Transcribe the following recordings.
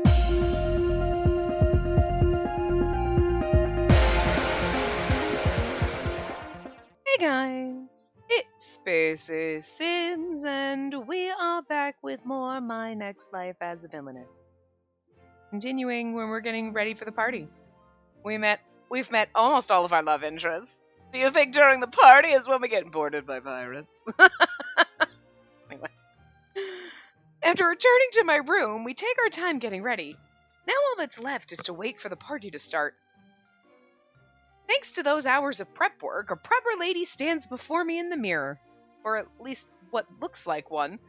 Hey guys, it's Spaces Sins, and we are back with more My Next Life as a Villainess. Continuing when we're getting ready for the party. We've met almost all of our love interests. Do you think during the party is when we get boarded by pirates? Anyway. After returning to my room, we take our time getting ready. Now all that's left is to wait for the party to start. Thanks to those hours of prep work, a prepper lady stands before me in the mirror. Or at least what looks like one.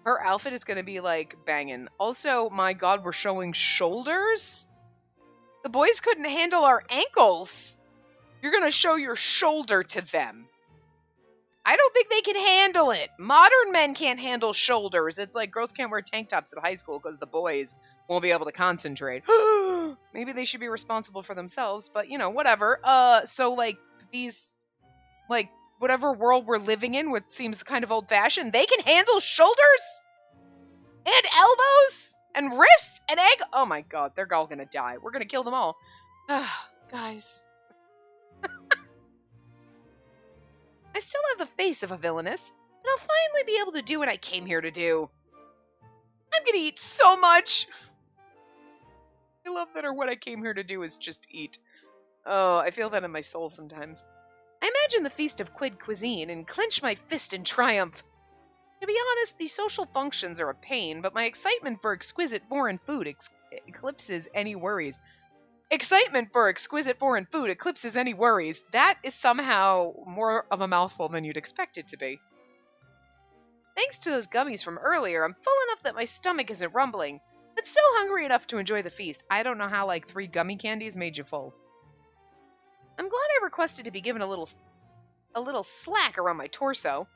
Her outfit is going to be, like, banging. Also, my god, we're showing shoulders? The boys couldn't handle our ankles! You're going to show your shoulder to them. I don't think they can handle it. Modern men can't handle shoulders. It's like girls can't wear tank tops at high school because the boys won't be able to concentrate. Maybe they should be responsible for themselves, but, you know, whatever. So, like, these, like, whatever world we're living in, which seems kind of old-fashioned, they can handle shoulders? And elbows? And wrists? And oh my god, they're all gonna die. We're gonna kill them all. Guys. I still have the face of a villainess, and I'll finally be able to do what I came here to do. I'm gonna eat so much! I love that what I came here to do is just eat. Oh, I feel that in my soul sometimes. I imagine the feast of quid cuisine and clench my fist in triumph. To be honest, these social functions are a pain, but my excitement for exquisite foreign food eclipses any worries. Excitement for exquisite foreign food eclipses any worries. That is somehow more of a mouthful than you'd expect it to be. Thanks to those gummies from earlier, I'm full enough that my stomach isn't rumbling, but still hungry enough to enjoy the feast. I don't know how, like, 3 gummy candies made you full. I'm glad I requested to be given a little slack around my torso,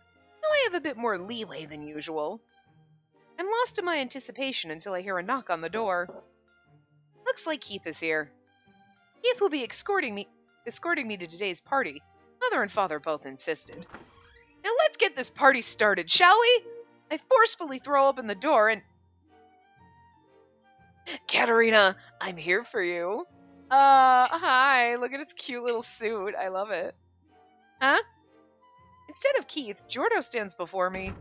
though I have a bit more leeway than usual. I'm lost in my anticipation until I hear a knock on the door. Looks like Keith is here. Keith will be escorting me to today's party. Mother and father both insisted. Now let's get this party started, shall we? I forcefully throw open the door and... Katerina, I'm here for you. Hi, look at its cute little suit. I love it. Huh? Instead of Keith, Jordo stands before me.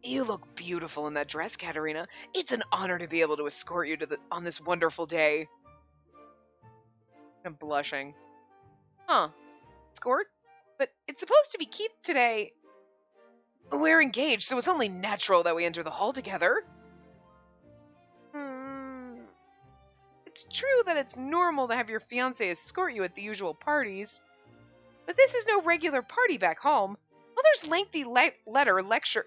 You look beautiful in that dress, Katerina. It's an honor to be able to escort you on this wonderful day. I'm blushing. Huh. Escort? But it's supposed to be Keith today. We're engaged, so it's only natural that we enter the hall together. It's true that it's normal to have your fiancé escort you at the usual parties, but this is no regular party back home. Mother's lengthy letter lecture.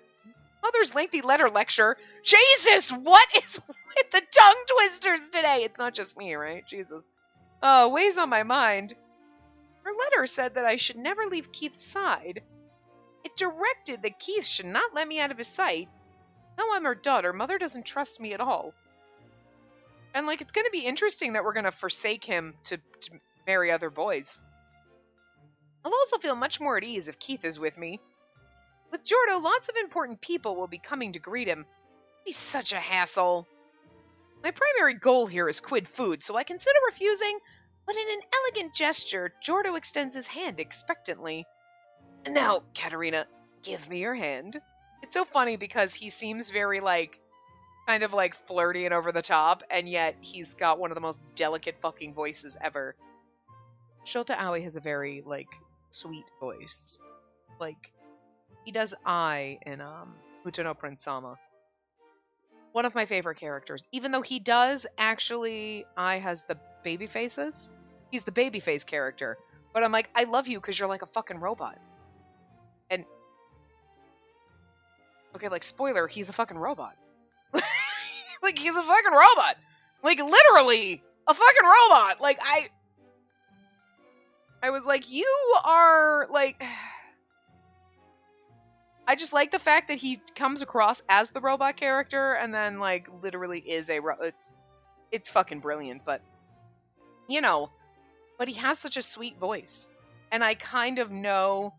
Jesus, what is with the tongue twisters today? It's not just me, right? Jesus. Weighs on my mind. Her letter said that I should never leave Keith's side. It directed that Keith should not let me out of his sight. Though I'm her daughter, Mother doesn't trust me at all. And, like, it's going to be interesting that we're going to forsake him to marry other boys. I'll also feel much more at ease if Keith is with me. With Jordo, lots of important people will be coming to greet him. He's such a hassle. My primary goal here is quid food, so I consider refusing, but in an elegant gesture, Jordo extends his hand expectantly. Now, Katerina, give me your hand. It's so funny because he seems very, like, kind of, like, flirty and over the top, and yet he's got one of the most delicate fucking voices ever. Shota Aoi has a very, like, sweet voice. Like, he does I in, Utono Prince Sama. One of my favorite characters. Even though he does actually, I has the baby faces. He's the babyface character. But I'm like, I love you because you're like a fucking robot. And, okay, like, spoiler, he's a fucking robot. Like, he's a fucking robot. Like, literally, a fucking robot. Like, I was like, you are, like... I just like the fact that he comes across as the robot character and then, like, literally is a robot. It's fucking brilliant, but, you know, but he has such a sweet voice. And I kind of know,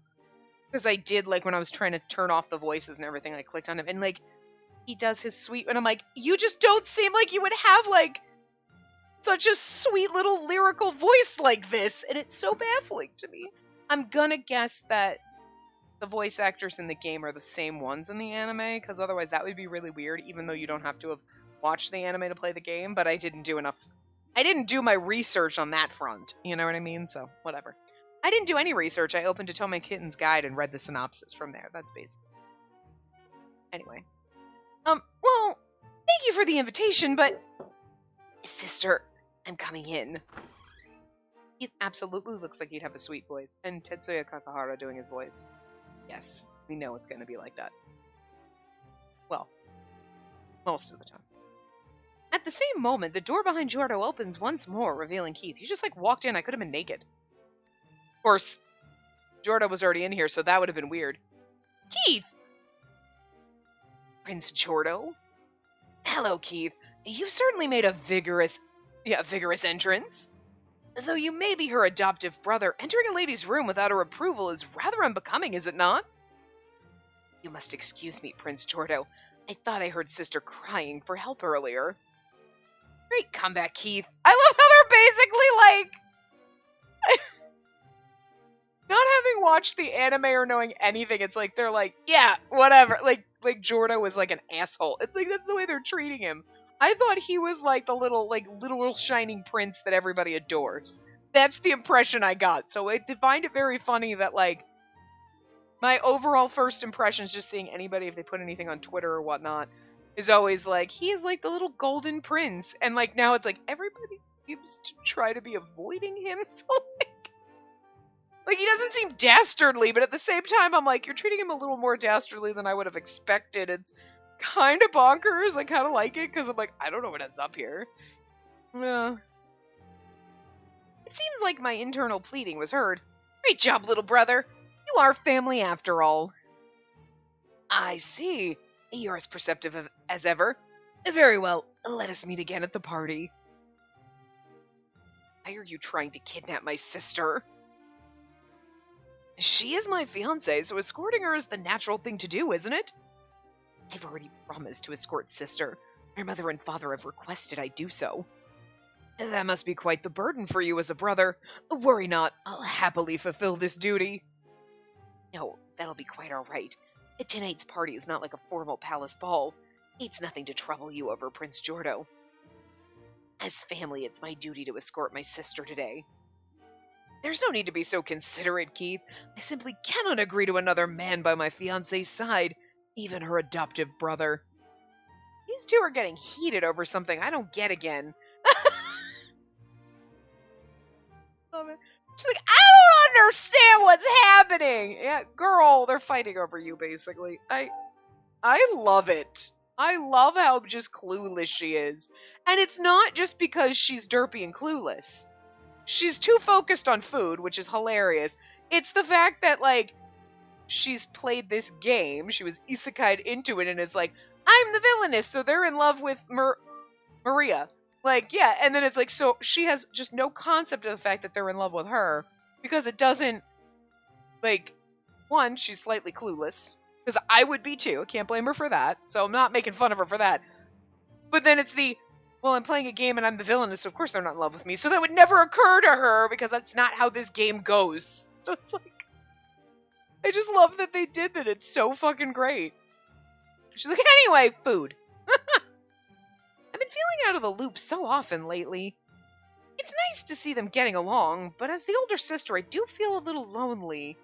because I did, like, when I was trying to turn off the voices and everything, I clicked on him, and, like, he does his sweet, and I'm like, you just don't seem like you would have, like, such a sweet little lyrical voice like this, and it's so baffling to me. I'm gonna guess that the voice actors in the game are the same ones in the anime, because otherwise that would be really weird, even though you don't have to have watched the anime to play the game, but I didn't do my research on that front, you know what I mean? So, whatever. I didn't do any research. I opened Otome Kitten's Guide and read the synopsis from there. That's basic. Anyway. Well, thank you for the invitation, but... Sister, I'm coming in. He absolutely looks like he'd have a sweet voice. And Tetsuya Kakahara doing his voice. Yes, we know it's going to be like that. Well, most of the time. At the same moment, the door behind Jordo opens once more, revealing Keith. You just, like, walked in. I could have been naked. Of course, Jordo was already in here, so that would have been weird. Keith! Prince Jordo? Hello, Keith. You've certainly made a vigorous entrance. Though you may be her adoptive brother, entering a lady's room without her approval is rather unbecoming, is it not? You must excuse me, Prince Jordo. I thought I heard Sister crying for help earlier. Great comeback, Keith. I love how they're basically like... Not having watched the anime or knowing anything, it's like, they're like, yeah, whatever. Like Jordo was like an asshole. It's like, that's the way they're treating him. I thought he was like the little shining prince that everybody adores. That's the impression I got. So I find it very funny that, like, my overall first impressions, just seeing anybody, if they put anything on Twitter or whatnot, is always like, he is like the little golden prince. And like, now it's like, everybody seems to try to be avoiding him. So like, he doesn't seem dastardly, but at the same time, I'm like, you're treating him a little more dastardly than I would have expected. It's kind of bonkers. I kind of like it, because I'm like, I don't know what ends up here. Yeah. It seems like my internal pleading was heard. Great job, little brother. You are family after all. I see. You're as perceptive as ever. Very well, let us meet again at the party. Why are you trying to kidnap my sister? She is my fiancée, so escorting her is the natural thing to do, isn't it? I've already promised to escort Sister. Her mother and father have requested I do so. That must be quite the burden for you as a brother. Worry not, I'll happily fulfill this duty. No, that'll be quite all right. Tonight's party is not like a formal palace ball. It's nothing to trouble you over, Prince Jordo. As family, it's my duty to escort my sister today. There's no need to be so considerate, Keith. I simply cannot agree to another man by my fiancée's side, even her adoptive brother. These two are getting heated over something I don't get again. She's like, I don't understand what's happening. Yeah, girl, they're fighting over you, basically. I love it. I love how just clueless she is. And it's not just because she's derpy and clueless. She's too focused on food, which is hilarious. It's the fact that, like, she's played this game, she was isekai'd into it, and it's like, I'm the villainess, so they're in love with Maria. Like, yeah, and then it's like, so she has just no concept of the fact that they're in love with her, because it doesn't, like, one, she's slightly clueless, because I would be too, I can't blame her for that, so I'm not making fun of her for that. But then it's the, well, I'm playing a game and I'm the villainess, so of course they're not in love with me, so that would never occur to her, because that's not how this game goes. So it's like, I just love that they did that, it's so fucking great. She's like, anyway, food. I've been feeling out of the loop so often lately. It's nice to see them getting along, but as the older sister, I do feel a little lonely.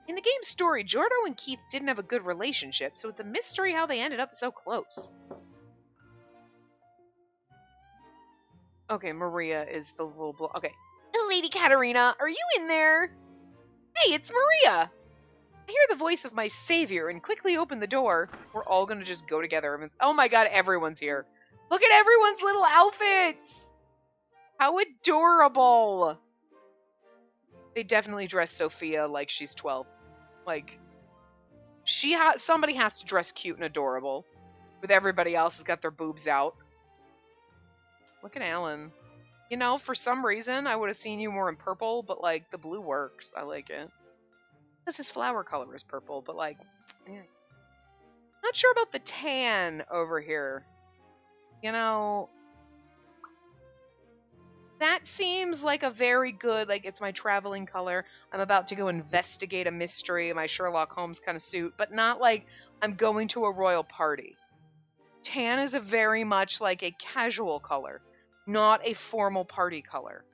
In the game's story, Jordo and Keith didn't have a good relationship, so it's a mystery how they ended up so close. Okay, Maria is the little okay. Lady Katarina, are you in there? Hey, it's Maria! I hear the voice of my savior and quickly open the door. We're all gonna just go together. Oh my god, everyone's here. Look at everyone's little outfits! How adorable! They definitely dress Sophia like she's 12. Like, somebody has to dress cute and adorable. With everybody else has got their boobs out. Look at Alan. You know, for some reason, I would have seen you more in purple, but, like, the blue works. I like it. Because his flower color is purple, but, like, yeah. Not sure about the tan over here. You know, that seems like a very good, like, it's my traveling color. I'm about to go investigate a mystery, my Sherlock Holmes kind of suit, but not like I'm going to a royal party. Tan is a very much like a casual color, not a formal party color.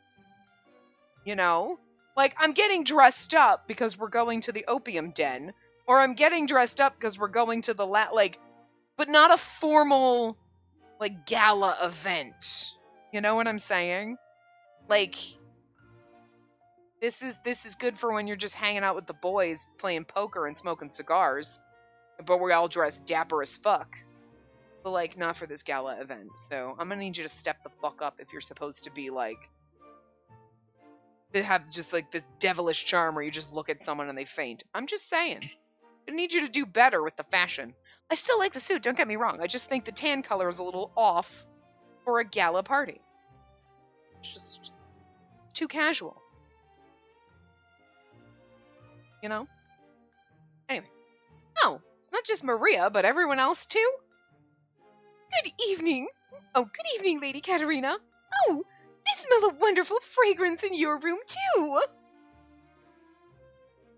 You know? Like, I'm getting dressed up because we're going to the opium den, or I'm getting dressed up because we're going to the, but not a formal, like, gala event. You know what I'm saying? Like, this is good for when you're just hanging out with the boys, playing poker and smoking cigars, but we're all dressed dapper as fuck. But, like, not for this gala event. So I'm gonna need you to step the fuck up if you're supposed to be, like, to have just, like, this devilish charm where you just look at someone and they faint. I'm just saying. I need you to do better with the fashion. I still like the suit, don't get me wrong. I just think the tan color is a little off for a gala party. It's just too casual. You know? Anyway. Oh, it's not just Maria, but everyone else too? Good evening. Oh, good evening, Lady Katerina. Oh, I smell a wonderful fragrance in your room too.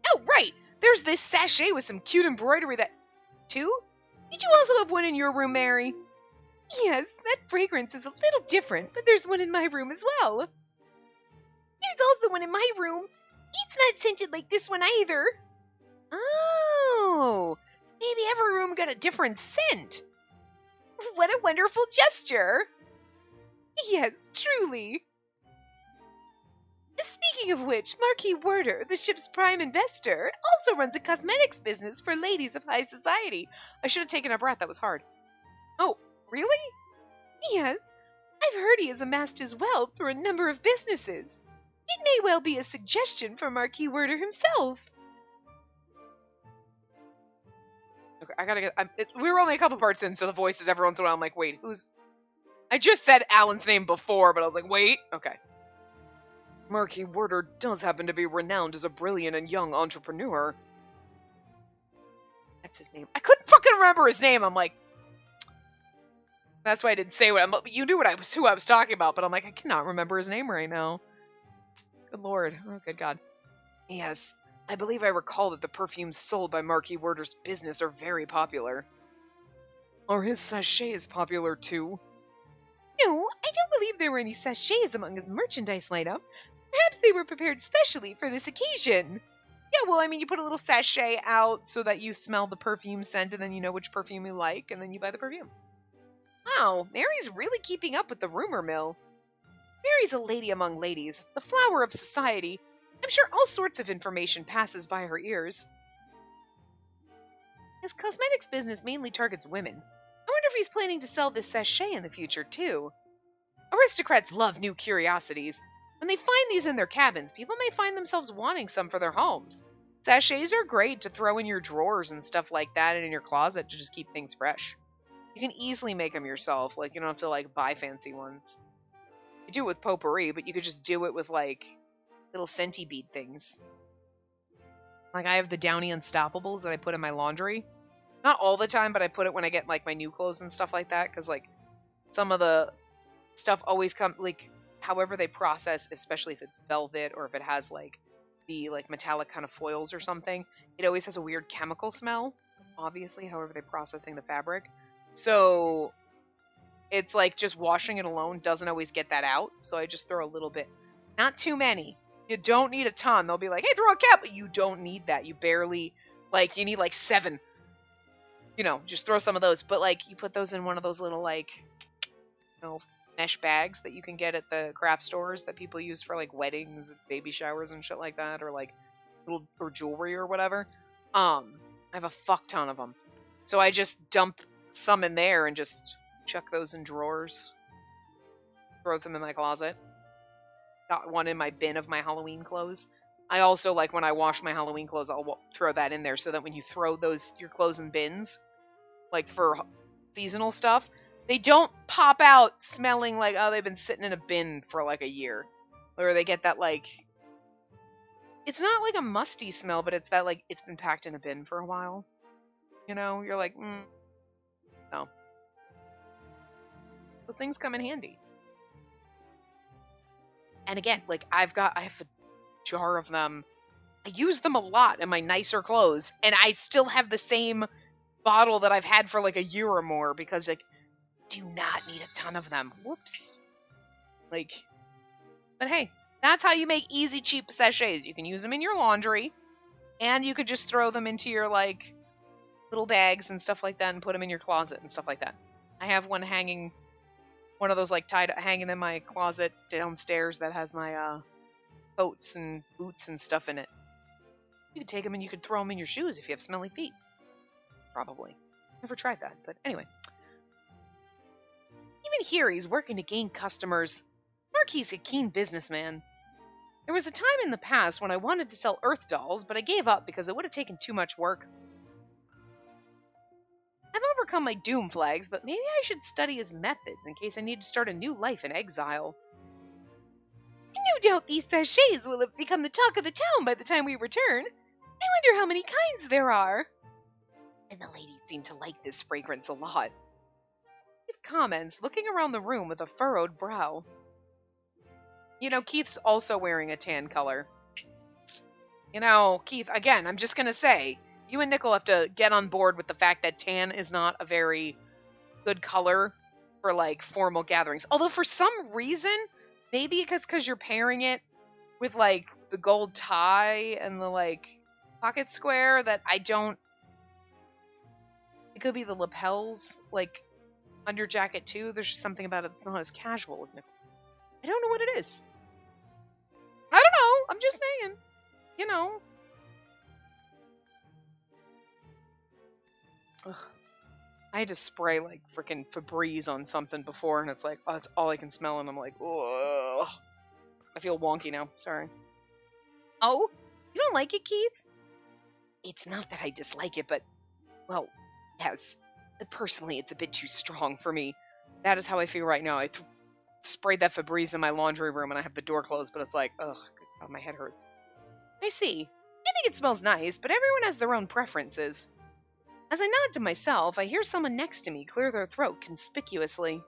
Oh, right. There's this sachet with some cute embroidery that... Too? Did you also have one in your room, Mary? Yes, that fragrance is a little different, but there's one in my room as well. There's also one in my room. It's not scented like this one either. Oh, maybe every room got a different scent. What a wonderful gesture. Yes, truly. Speaking of which, Marquee Worder, the ship's prime investor, also runs a cosmetics business for ladies of high society. I should have taken a breath, that was hard. Oh, really? Yes, I've heard he has amassed his wealth through a number of businesses. It may well be a suggestion from Marquee Worder himself. Okay, I gotta get... we were only a couple parts in, so the voices every once in a while I'm like, wait, who's... I just said Alan's name before, but I was like, wait, okay. Marquee Worder does happen to be renowned as a brilliant and young entrepreneur. That's his name. I couldn't fucking remember his name. I'm like... That's why I didn't say what I'm... You knew who I was talking about, but I'm like, I cannot remember his name right now. Good lord. Oh, good god. Yes, I believe I recall that the perfumes sold by Marquee Worder's business are very popular. Are his sachets popular too? No, I don't believe there were any sachets among his merchandise lineup. Perhaps they were prepared specially for this occasion. Yeah, well, I mean, you put a little sachet out so that you smell the perfume scent and then you know which perfume you like and then you buy the perfume. Wow, Mary's really keeping up with the rumor mill. Mary's a lady among ladies, the flower of society. I'm sure all sorts of information passes by her ears. His cosmetics business mainly targets women. I wonder if he's planning to sell this sachet in the future, too. Aristocrats love new curiosities. When they find these in their cabins, people may find themselves wanting some for their homes. Sachets are great to throw in your drawers and stuff like that and in your closet to just keep things fresh. You can easily make them yourself, like you don't have to like buy fancy ones. You do it with potpourri, but you could just do it with like little scenty bead things. Like I have the Downy Unstoppables that I put in my laundry. Not all the time, but I put it when I get like my new clothes and stuff like that, because like some of the stuff always come like however they process, especially if it's velvet or if it has like the like metallic kind of foils or something, it always has a weird chemical smell. Obviously, however they're processing the fabric. So it's like just washing it alone doesn't always get that out. So I just throw a little bit, not too many. You don't need a ton. They'll be like, hey, throw a cap. But you don't need that. You barely, like, you need like 7. You know, just throw some of those. But like, you put those in one of those little like, you know, mesh bags that you can get at the craft stores that people use for like weddings, baby showers and shit like that. Or like little, or jewelry or whatever. I have a fuck ton of them. So I just dump some in there and just chuck those in drawers. Throw them in my closet. Got one in my bin of my Halloween clothes. I also, like, when I wash my Halloween clothes, I'll throw that in there so that when you throw your clothes in bins, like, for seasonal stuff, they don't pop out smelling like, oh, they've been sitting in a bin for, like, a year. Or they get that, like... It's not, like, a musty smell, but it's that, like, it's been packed in a bin for a while. You know? You're like, So, those things come in handy. And again, like, I have a jar of them. I use them a lot in my nicer clothes, and I still have the same bottle that I've had for like a year or more because, like, do not need a ton of them. Whoops. Like, but hey, that's how you make easy, cheap sachets. You can use them in your laundry, and you could just throw them into your, like, little bags and stuff like that and put them in your closet and stuff like that. I have one hanging, one of those, like, hanging in my closet downstairs that has my coats and boots and stuff in it. You could take them and you could throw them in your shoes if you have smelly feet. Probably. Never tried that, but anyway. Even here, he's working to gain customers. Marquee's a keen businessman. There was a time in the past when I wanted to sell earth dolls, but I gave up because it would have taken too much work. I've overcome my doom flags, but maybe I should study his methods in case I need to start a new life in exile. No doubt these sachets will have become the talk of the town by the time we return. I wonder how many kinds there are. And the ladies seem to like this fragrance a lot. Keith comments, looking around the room with a furrowed brow. You know, Keith's also wearing a tan color. You know, Keith, again, I'm just going to say, you and Nickel have to get on board with the fact that tan is not a very good color for, like, formal gatherings. Although, for some reason, maybe it's because you're pairing it with, like, the gold tie and the, like, pocket square that I don't... It could be the lapels, like, under jacket, too. There's just something about it that's not as casual as Nickel. I don't know what it is. I don't know. I'm just saying. You know. Ugh. I had to spray, like, freaking Febreze on something before, and it's like, oh, that's all I can smell, and I'm like, ugh. I feel wonky now. Sorry. Oh? You don't like it, Keith? It's not that I dislike it, but, well, yes. Personally, it's a bit too strong for me. That is how I feel right now. I sprayed that Febreze in my laundry room and I have the door closed, but it's like, ugh, God, my head hurts. I see. I think it smells nice, but everyone has their own preferences. As I nod to myself, I hear someone next to me clear their throat conspicuously.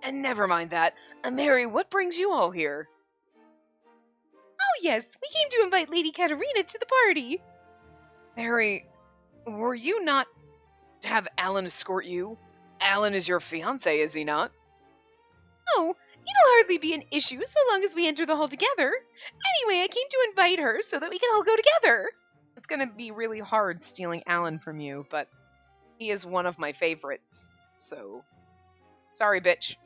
And never mind that. Mary, what brings you all here? Oh yes, we came to invite Lady Katerina to the party. Mary, were you not to have Alan escort you? Alan is your fiancé, is he not? Oh, it'll hardly be an issue so long as we enter the hall together. Anyway, I came to invite her so that we can all go together. It's going to be really hard stealing Alan from you, but he is one of my favorites, so... Sorry, bitch.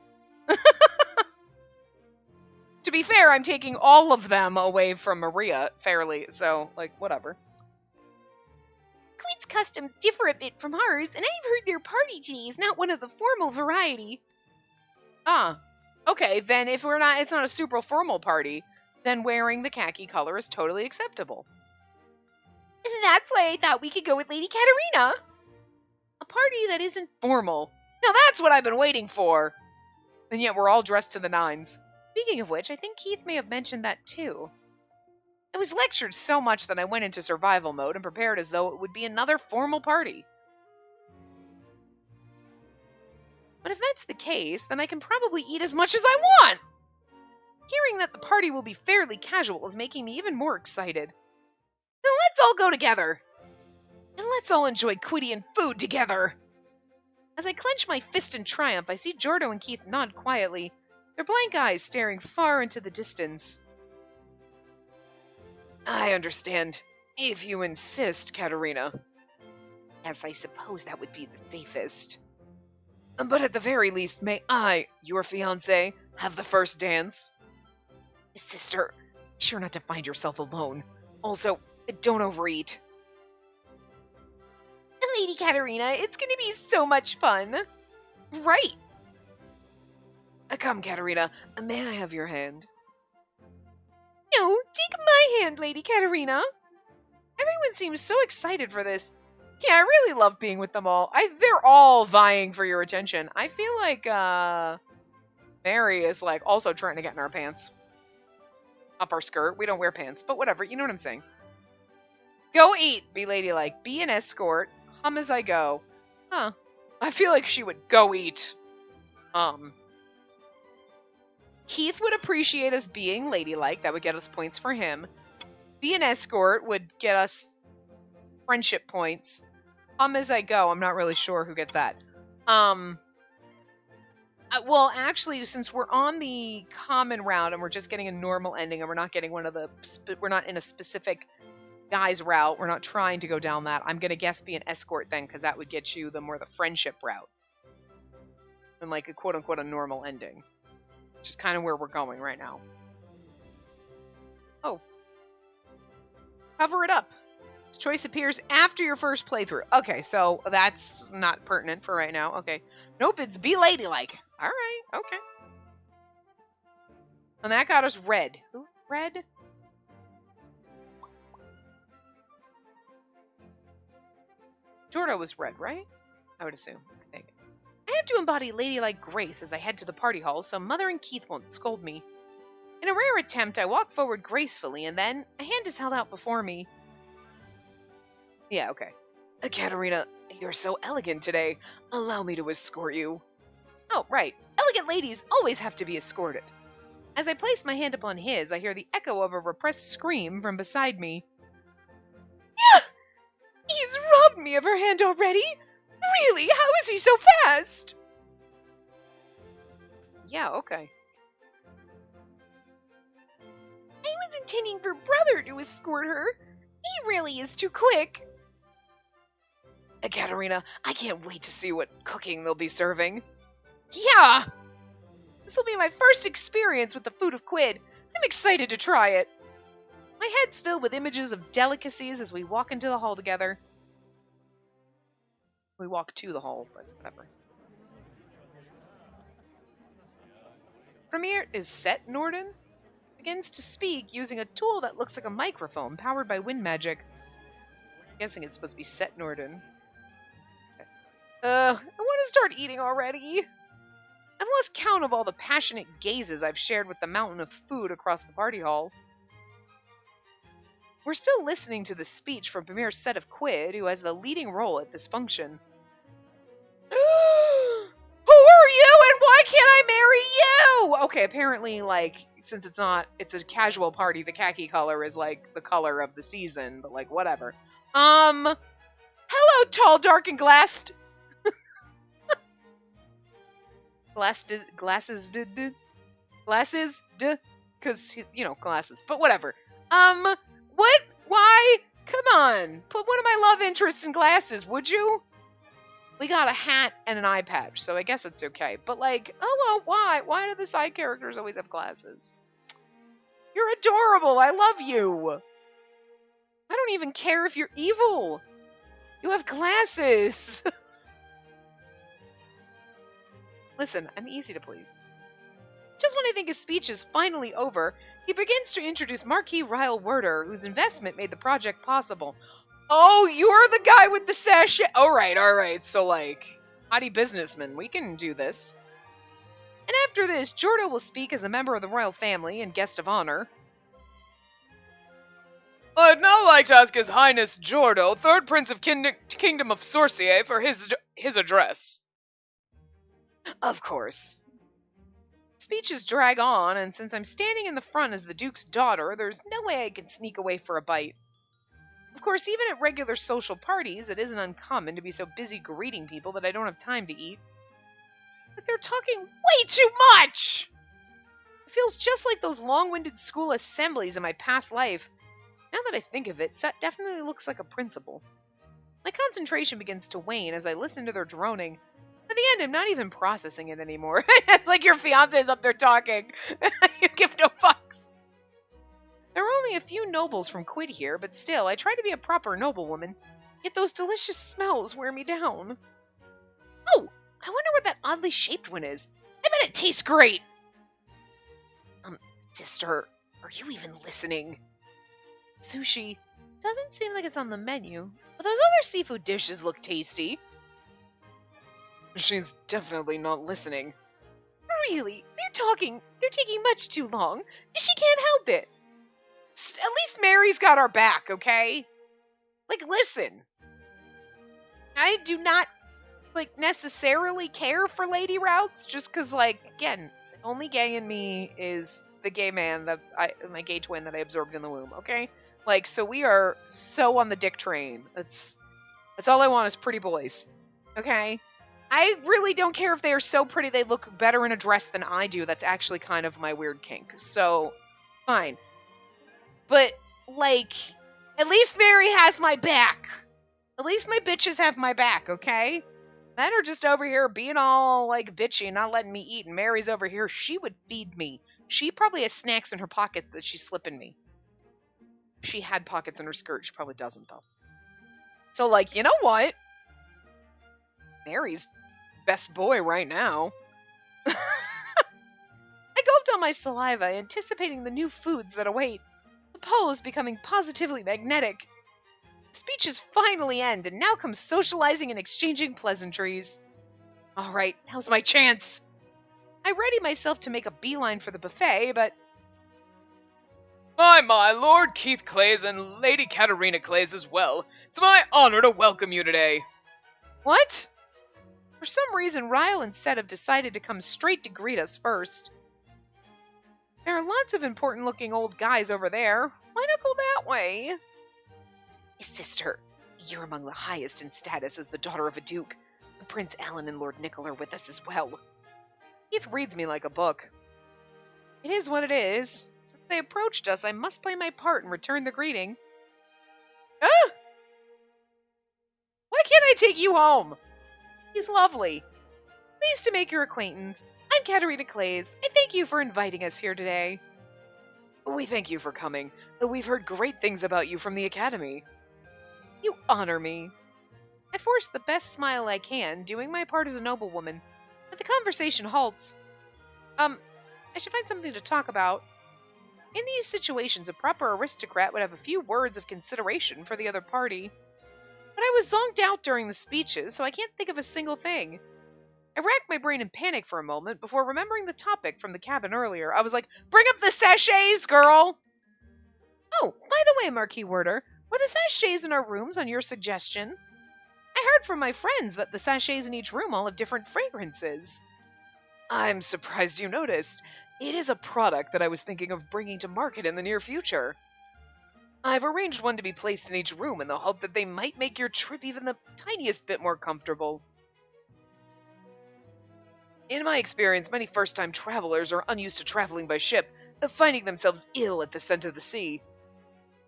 To be fair, I'm taking all of them away from Maria, fairly, so, like, whatever. Queen's customs differ a bit from ours, and I've heard their party today is not one of the formal variety. Ah, okay, then if it's not a super formal party, then wearing the khaki color is totally acceptable. That's why I thought we could go with Lady Katerina. A party that isn't formal. Now that's what I've been waiting for. And yet we're all dressed to the nines. Speaking of which, I think Keith may have mentioned that too. I was lectured so much that I went into survival mode and prepared as though it would be another formal party. But if that's the case, then I can probably eat as much as I want! Hearing that the party will be fairly casual is making me even more excited. Then let's all go together! And let's all enjoy Quiddy and food together! As I clench my fist in triumph, I see Jordo and Keith nod quietly, their blank eyes staring far into the distance. I understand. If you insist, Katerina. Yes, I suppose that would be the safest. But at the very least, may I, your fiancé, have the first dance? Sister, be sure not to find yourself alone. Also, don't overeat. Lady Katerina, it's gonna be so much fun. Right. Come, Katerina, may I have your hand? No, take my hand, Lady Katerina. Everyone seems so excited for this. Yeah, I really love being with them all. They're all vying for your attention. I feel like, Mary is, like, also trying to get in our pants. Up our skirt. We don't wear pants, but whatever. You know what I'm saying. Go eat. Be ladylike. Be an escort. Hum as I go. Huh. I feel like she would go eat. Keith would appreciate us being ladylike. That would get us points for him. Be an escort would get us friendship points. As I go, I'm not really sure who gets that. Well, actually, since we're on the common route and we're just getting a normal ending and we're not getting we're not in a specific guy's route, we're not trying to go down that, I'm going to guess be an escort then, because that would get you the friendship route. And like a quote-unquote a normal ending. Which is kind of where we're going right now. Oh. Cover it up. This choice appears after your first playthrough. Okay, so that's not pertinent for right now. Okay. Nope, it's be ladylike. Alright, okay. And that got us red. Ooh, red? Jordo was red, right? I would assume. I think. I have to embody ladylike grace as I head to the party hall, so Mother and Keith won't scold me. In a rare attempt, I walk forward gracefully, and then a hand is held out before me. Yeah, okay. Katerina, you're so elegant today. Allow me to escort you. Oh, right. Elegant ladies always have to be escorted. As I place my hand upon his, I hear the echo of a repressed scream from beside me. Yeah! He's robbed me of her hand already? Really? How is he so fast? Yeah, okay. I was intending for brother to escort her. He really is too quick. Katerina, I can't wait to see what cooking they'll be serving. Yeah! This will be my first experience with the food of Quid. I'm excited to try it. My head's filled with images of delicacies as we walk into the hall together. We walk to the hall, but whatever. Premier is Set Norden begins to speak using a tool that looks like a microphone powered by wind magic. I'm guessing it's supposed to be Set Norden. I want to start eating already. I've lost count of all the passionate gazes I've shared with the mountain of food across the party hall. We're still listening to the speech from Premier's Set of Quid, who has the leading role at this function. Who are you and why can't I marry you? Okay, apparently, like, since it's a casual party, the khaki color is, like, the color of the season, but, like, whatever. Hello, tall, dark, and glassed. Glasses, because, you know, glasses, but whatever. What? Why? Come on, put one of my love interests in glasses, would you? We got a hat and an eye patch, so I guess it's okay. But, like, hello, why? Why do the side characters always have glasses? You're adorable, I love you. I don't even care if you're evil. You have glasses. Listen, I'm easy to please. Just when I think his speech is finally over, he begins to introduce Marquee Worder, whose investment made the project possible. Oh, you're the guy with the sachet. All right. So, like, haughty businessman, we can do this. And after this, Jordo will speak as a member of the royal family and guest of honor. I'd now like to ask His Highness Jordo, 3rd Prince of Kingdom of Sorcier, for his address. Of course. Speeches drag on, and since I'm standing in the front as the Duke's daughter, there's no way I can sneak away for a bite. Of course, even at regular social parties, it isn't uncommon to be so busy greeting people that I don't have time to eat. But they're talking way too much! It feels just like those long-winded school assemblies in my past life. Now that I think of it, Set definitely looks like a principal. My concentration begins to wane as I listen to their droning. At the end, I'm not even processing it anymore. It's like your fiancé is up there talking. You give no fucks. There are only a few nobles from Quid here, but still, I try to be a proper noblewoman. Yet those delicious smells wear me down. Oh, I wonder what that oddly shaped one is. I bet it tastes great. Sister, are you even listening? Sushi. Doesn't seem like it's on the menu, but those other seafood dishes look tasty. She's definitely not listening. Really? They're taking much too long. She can't help it. At least Mary's got our back, okay? Like, listen. I do not like, necessarily care for lady routes, just because, like, again, the only gay in me is the gay man my gay twin that I absorbed in the womb, okay? Like, so we are so on the dick train. That's all I want is pretty boys, okay? I really don't care if they are so pretty they look better in a dress than I do. That's actually kind of my weird kink. So, fine. But, like, at least Mary has my back. At least my bitches have my back, okay? Men are just over here being all, like, bitchy and not letting me eat. And Mary's over here. She would feed me. She probably has snacks in her pocket that she's slipping me. If she had pockets in her skirt. She probably doesn't, though. So, like, you know what? Mary's best boy right now. I gulped on my saliva, anticipating the new foods that await. The pole is becoming positively magnetic. Speeches finally end, and now comes socializing and exchanging pleasantries. All right, now's my chance. I ready myself to make a beeline for the buffet, but... My Lord Keith Clays and Lady Katerina Clays as well. It's my honor to welcome you today. What? For some reason, Ryle and Seth have decided to come straight to greet us first. There are lots of important-looking old guys over there. Why not go that way? Sister, you're among the highest in status as the daughter of a duke. Prince Alan and Lord Nichol are with us as well. Keith reads me like a book. It is what it is. Since they approached us, I must play my part and return the greeting. Ah! Why can't I take you home? He's lovely. Pleased to make your acquaintance. I'm Katerina Clays, and thank you for inviting us here today. We thank you for coming. We've heard great things about you from the Academy. You honor me. I force the best smile I can, doing my part as a noblewoman, but the conversation halts. I should find something to talk about. In these situations, a proper aristocrat would have a few words of consideration for the other party. But I was zonked out during the speeches, so I can't think of a single thing. I racked my brain in panic for a moment before remembering the topic from the cabin earlier. I was like, bring up the sachets, girl! Oh, by the way, Marquee Worder, were the sachets in our rooms on your suggestion? I heard from my friends that the sachets in each room all have different fragrances. I'm surprised you noticed. It is a product that I was thinking of bringing to market in the near future. I've arranged one to be placed in each room in the hope that they might make your trip even the tiniest bit more comfortable. In my experience, many first-time travelers are unused to traveling by ship, finding themselves ill at the scent of the sea.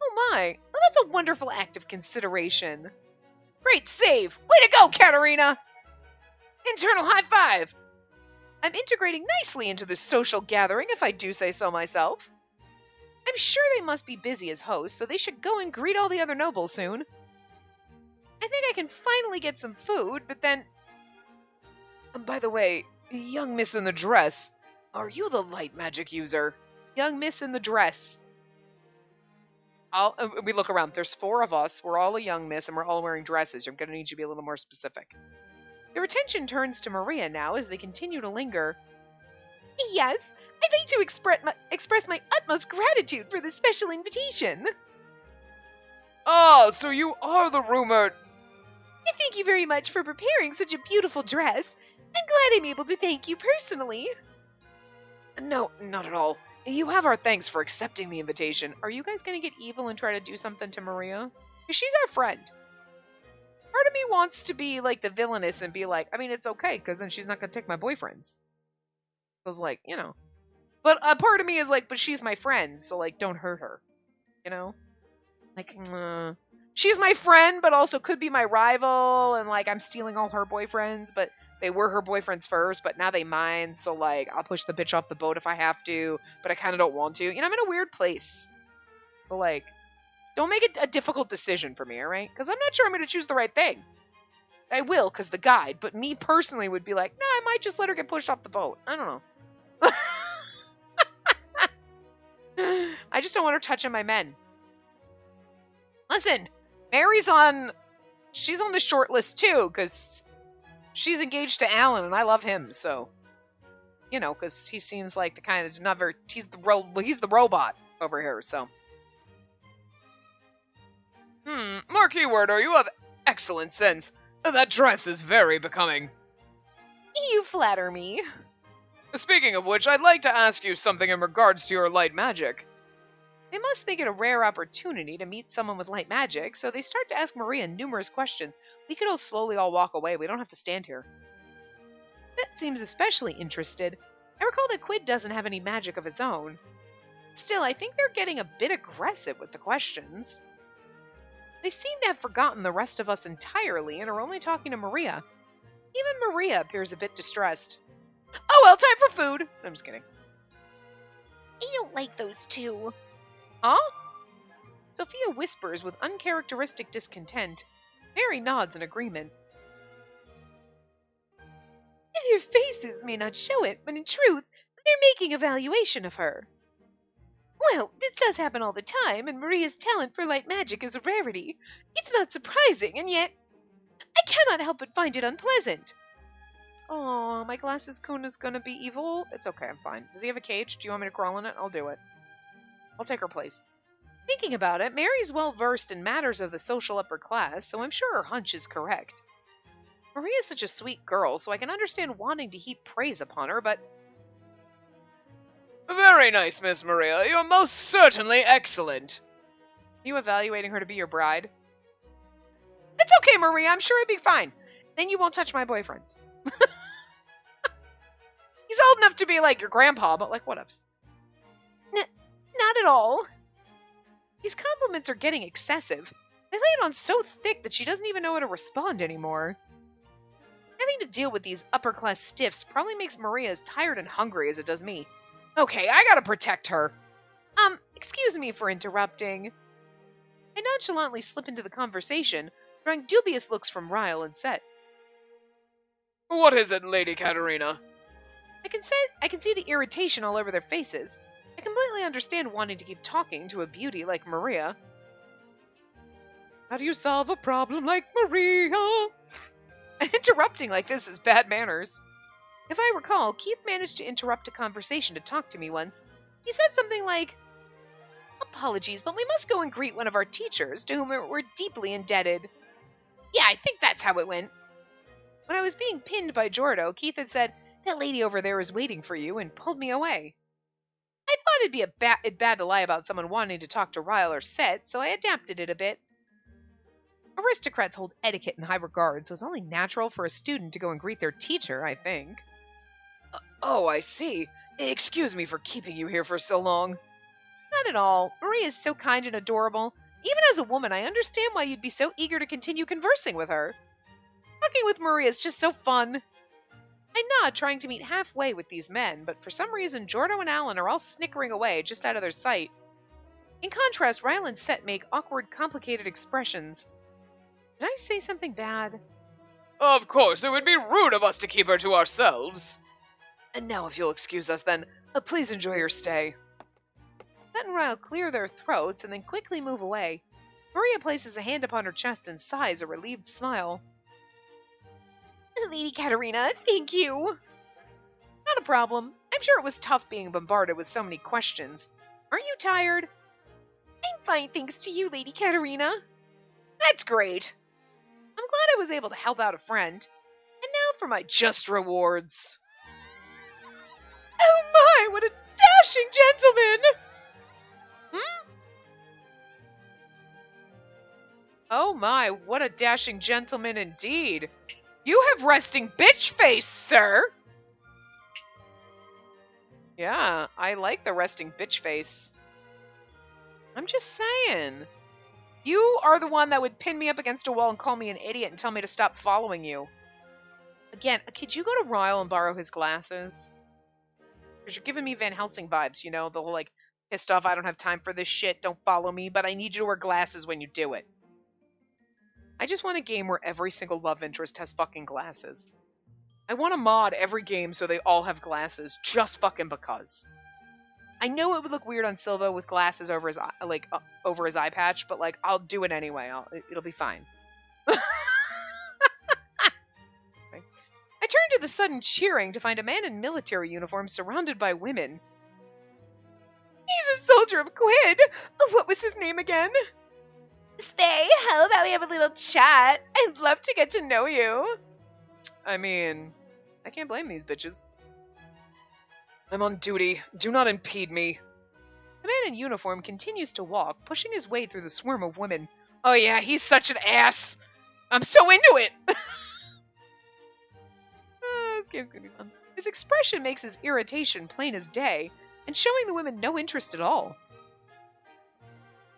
Oh my, well, that's a wonderful act of consideration. Great save! Way to go, Katerina! Internal high five! I'm integrating nicely into this social gathering, if I do say so myself. I'm sure they must be busy as hosts, so they should go and greet all the other nobles soon. I think I can finally get some food, but then... by the way, young miss in the dress, are you the light magic user? Young miss in the dress. We look around. There's 4 of us. We're all a young miss, and we're all wearing dresses. I'm going to need you to be a little more specific. Their attention turns to Maria now as they continue to linger. Yes, I'd like to express my utmost gratitude for this special invitation. Ah, so you are the rumored... Thank you very much for preparing such a beautiful dress. I'm glad I'm able to thank you personally. No, not at all. You have our thanks for accepting the invitation. Are you guys going to get evil and try to do something to Maria? Because she's our friend. Part of me wants to be like the villainess and be like, I mean, it's okay, because then she's not going to take my boyfriends. I was like, you know. But a part of me is like, but she's my friend, so like, don't hurt her. You know? Like, she's my friend, but also could be my rival, and like, I'm stealing all her boyfriends, but they were her boyfriends first, but now they mine, so like, I'll push the bitch off the boat if I have to, but I kind of don't want to. You know, I'm in a weird place. So like, don't make it a difficult decision for me, alright? Because I'm not sure I'm going to choose the right thing. I will, because the guide, but me personally would be like, no, I might just let her get pushed off the boat. I don't know. I just don't want her touching my men. Listen, Mary's she's on the short list too, because she's engaged to Alan, and I love him, so, you know, because he seems like the kind of not very, he's the robot over here, so. Marquee Worder, you have excellent sense. That dress is very becoming. You flatter me. Speaking of which, I'd like to ask you something in regards to your light magic. They must think it a rare opportunity to meet someone with light magic, so they start to ask Maria numerous questions. We could slowly all walk away. We don't have to stand here. That seems especially interested. I recall that Quid doesn't have any magic of its own. Still, I think they're getting a bit aggressive with the questions. They seem to have forgotten the rest of us entirely and are only talking to Maria. Even Maria appears a bit distressed. Oh well, time for food! I'm just kidding. I don't like those two. Huh? Sophia whispers with uncharacteristic discontent. Mary nods in agreement. Their faces may not show it, but in truth, they're making a valuation of her. Well, this does happen all the time, and Maria's talent for light magic is a rarity. It's not surprising, and yet I cannot help but find it unpleasant. Oh, my glasses Kuna's gonna be evil. It's okay, I'm fine. Does he have a cage? Do you want me to crawl in it? I'll do it. I'll take her place. Thinking about it, Mary's well versed in matters of the social upper class, so I'm sure her hunch is correct. Maria's such a sweet girl, so I can understand wanting to heap praise upon her, but... Very nice, Miss Maria. You're most certainly excellent. Are you evaluating her to be your bride? It's okay, Maria. I'm sure it'd be fine. Then you won't touch my boyfriends. He's old enough to be like your grandpa, but like, whatevs. Not at all. These compliments are getting excessive. They lay it on so thick that she doesn't even know how to respond anymore. Having to deal with these upper-class stiffs probably makes Maria as tired and hungry as it does me. Okay, I gotta protect her. Excuse me for interrupting. I nonchalantly slip into the conversation, drawing dubious looks from Ryle and Set. What is it, Lady Katerina? I can see the irritation all over their faces. I completely understand wanting to keep talking to a beauty like Maria. How do you solve a problem like Maria? Interrupting like this is bad manners. If I recall, Keith managed to interrupt a conversation to talk to me once. He said something like, "Apologies, but we must go and greet one of our teachers, to whom we're deeply indebted." Yeah, I think that's how it went. When I was being pinned by Jordo, Keith had said, "That lady over there is waiting for you," and pulled me away. I thought it'd be bad to lie about someone wanting to talk to Ryle or Set, so I adapted it a bit. Aristocrats hold etiquette in high regard, so it's only natural for a student to go and greet their teacher, I think. Oh, I see. Excuse me for keeping you here for so long. Not at all. Maria is so kind and adorable. Even as a woman, I understand why you'd be so eager to continue conversing with her. Talking with Maria is just so fun. I nod, trying to meet halfway with these men, but for some reason, Jordo and Alan are all snickering away just out of their sight. In contrast, Ryle and Set make awkward, complicated expressions. Did I say something bad? Of course, it would be rude of us to keep her to ourselves. And now, if you'll excuse us, then, please enjoy your stay. Set and Ryle clear their throats and then quickly move away. Maria places a hand upon her chest and sighs a relieved smile. Lady Katerina, thank you. Not a problem. I'm sure it was tough being bombarded with so many questions. Aren't you tired? I'm fine, thanks to you, Lady Katerina. That's great. I'm glad I was able to help out a friend. And now for my just rewards. Oh my, what a dashing gentleman! Oh my, what a dashing gentleman indeed. You have resting bitch face, sir! Yeah, I like the resting bitch face. I'm just saying. You are the one that would pin me up against a wall and call me an idiot and tell me to stop following you. Again, could you go to Ryle and borrow his glasses? Because you're giving me Van Helsing vibes, you know, the whole, like, pissed off, I don't have time for this shit, don't follow me, but I need you to wear glasses when you do it. I just want a game where every single love interest has fucking glasses. I want to mod every game so they all have glasses, just fucking because. I know it would look weird on Silva with glasses over his over his eye patch, but like I'll do it anyway. It'll be fine. Okay. I turned to the sudden cheering to find a man in military uniform surrounded by women. He's a soldier of Quid. What was his name again? Faye, how about we have a little chat? I'd love to get to know you. I mean, I can't blame these bitches. I'm on duty. Do not impede me. The man in uniform continues to walk, pushing his way through the swarm of women. Oh yeah, he's such an ass. I'm so into it. This game's gonna be fun. His expression makes his irritation plain as day, and showing the women no interest at all.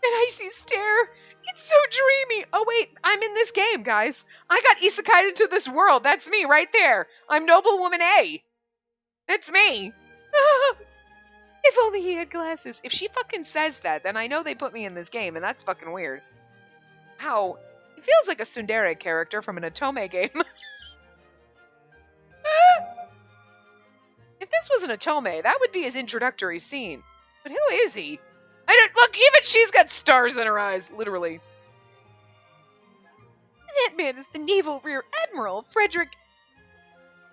An icy stare. It's so dreamy. Oh wait, I'm in this game, guys. I got isekai'd into this world. That's me right there. I'm Noblewoman A. That's me. If only he had glasses. If she fucking says that, then I know they put me in this game, and that's fucking weird. Ow. He feels like a tsundere character from an Otome game. If this was an Otome, that would be his introductory scene. But who is he? I don't look, even she's got stars in her eyes, literally. That man is the Naval Rear Admiral, Frederick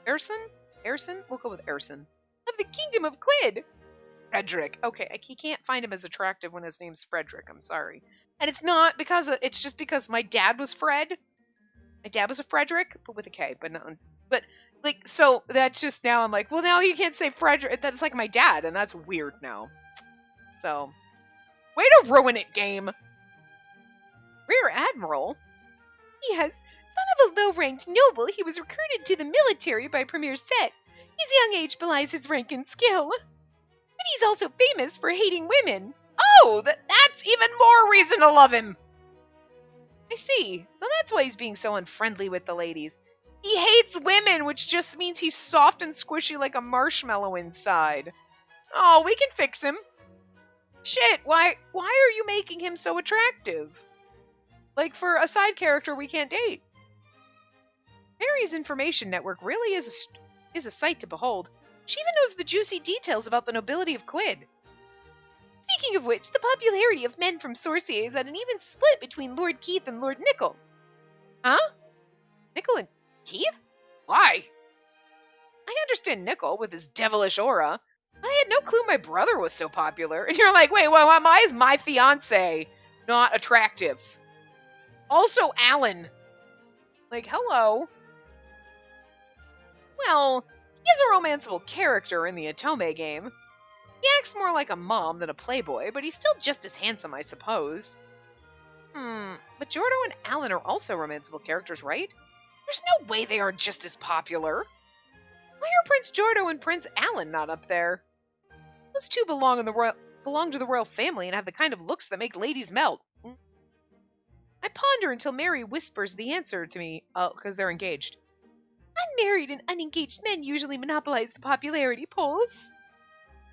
Erson? Erson? We'll go with Erson. Of the Kingdom of Quid. Frederick. Okay, he can't find him as attractive when his name's Frederick. I'm sorry. And it's not because it's just because my dad was Fred. My dad was a Frederick, but with a K. But like, so that's just now I'm like, well, now you can't say Frederick. That's like my dad, and that's weird now. So, way to ruin it, game. Rear Admiral? Yes, son of a low-ranked noble, he was recruited to the military by Premier Set. His young age belies his rank and skill. But he's also famous for hating women. Oh, that's even more reason to love him. I see. So that's why he's being so unfriendly with the ladies. He hates women, which just means he's soft and squishy like a marshmallow inside. Oh, we can fix him. Shit, why are you making him so attractive? Like, for a side character we can't date. Mary's information network really is a sight to behold. She even knows the juicy details about the nobility of Quid. Speaking of which, the popularity of men from Sorcier is at an even split between Lord Keith and Lord Nickel. Huh? Nickel and Keith? Why? I understand Nickel with his devilish aura, but I had no clue my brother was so popular. And you're like, wait, why is my fiance not attractive? Also, Alan. Like, hello. Well, he's a romanceable character in the Otome game. He acts more like a mom than a playboy, but he's still just as handsome, I suppose. But Jordo and Alan are also romanceable characters, right? There's no way they aren't just as popular. Why are Prince Jordo and Prince Alan not up there? Those two belong to the royal family and have the kind of looks that make ladies melt. I ponder until Mary whispers the answer to me. Oh, because they're engaged. Unmarried and unengaged men usually monopolize the popularity polls.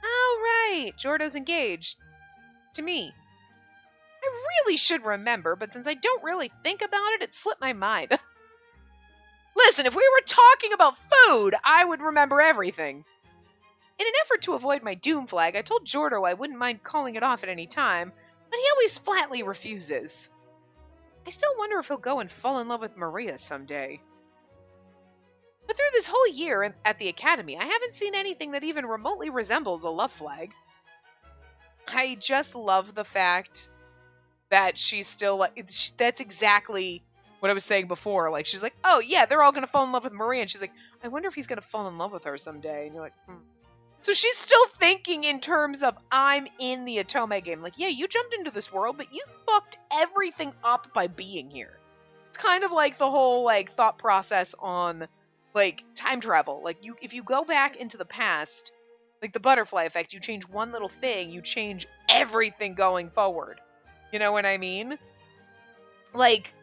Oh, right. Jordo's engaged. To me. I really should remember, but since I don't really think about it, it slipped my mind. Listen, if we were talking about food, I would remember everything. In an effort to avoid my doom flag, I told Jordo I wouldn't mind calling it off at any time, but he always flatly refuses. I still wonder if he'll go and fall in love with Maria someday. But through this whole year at the academy, I haven't seen anything that even remotely resembles a love flag. I just love the fact that she's still like, that's exactly what I was saying before. Like, she's like, oh yeah, they're all going to fall in love with Maria. And she's like, I wonder if he's going to fall in love with her someday. And you're like, So she's still thinking in terms of, I'm in the Otome game. Like, yeah, you jumped into this world, but you fucked everything up by being here. It's kind of like the whole, like, thought process on, like, time travel. Like, if you go back into the past, like the butterfly effect, you change one little thing, you change everything going forward. You know what I mean? Like,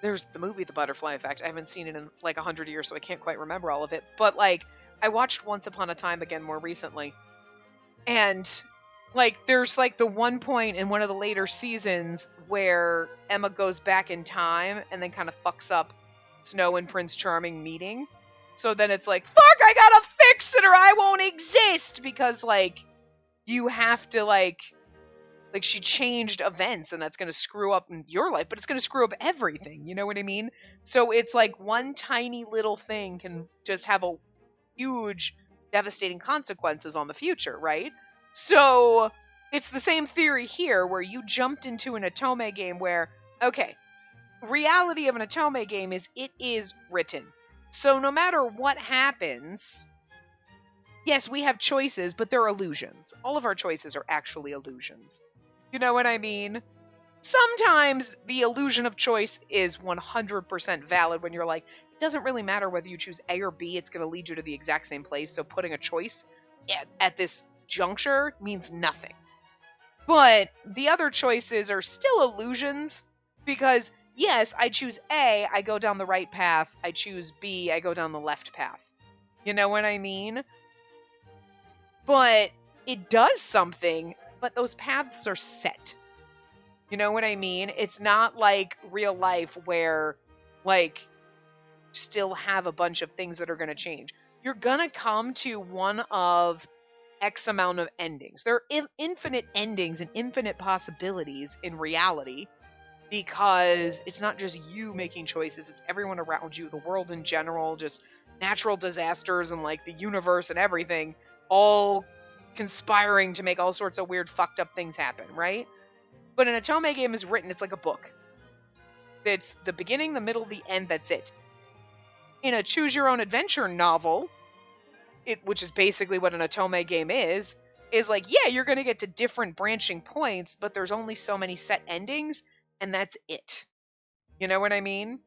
there's the movie The Butterfly Effect. I haven't seen it in, like, 100 years, so I can't quite remember all of it. But, like, I watched Once Upon a Time again more recently. And, like, there's, like, the one point in one of the later seasons where Emma goes back in time and then kind of fucks up Snow and Prince Charming meeting. So then it's like, fuck, I gotta fix it or I won't exist! Because, like, you have to, like, she changed events and that's gonna screw up your life, but it's gonna screw up everything, you know what I mean? So it's like one tiny little thing can just have a huge, devastating consequences on the future, right? So it's the same theory here, where you jumped into an Otome game where, Okay. Reality of an Otome game is it is written. So no matter what happens, yes, we have choices, but they're illusions. All of our choices are actually illusions. You know what I mean? Sometimes the illusion of choice is 100% valid when you're like, it doesn't really matter whether you choose A or B, it's going to lead you to the exact same place. So putting a choice at this juncture means nothing. But the other choices are still illusions because, yes, I choose A, I go down the right path. I choose B, I go down the left path. You know what I mean? But it does something, but those paths are set. You know what I mean? It's not like real life where, like, still have a bunch of things that are going to change. You're going to come to one of X amount of endings. There are infinite endings and infinite possibilities in reality because it's not just you making choices, it's everyone around you, the world in general, just natural disasters and like the universe and everything all conspiring to make all sorts of weird fucked up things happen, right? But an Otome game is written, it's like a book. It's the beginning, the middle, the end, that's it. In a choose your own adventure novel, which is basically what an Otome game is like, yeah, you're going to get to different branching points, but there's only so many set endings, and that's it. You know what I mean?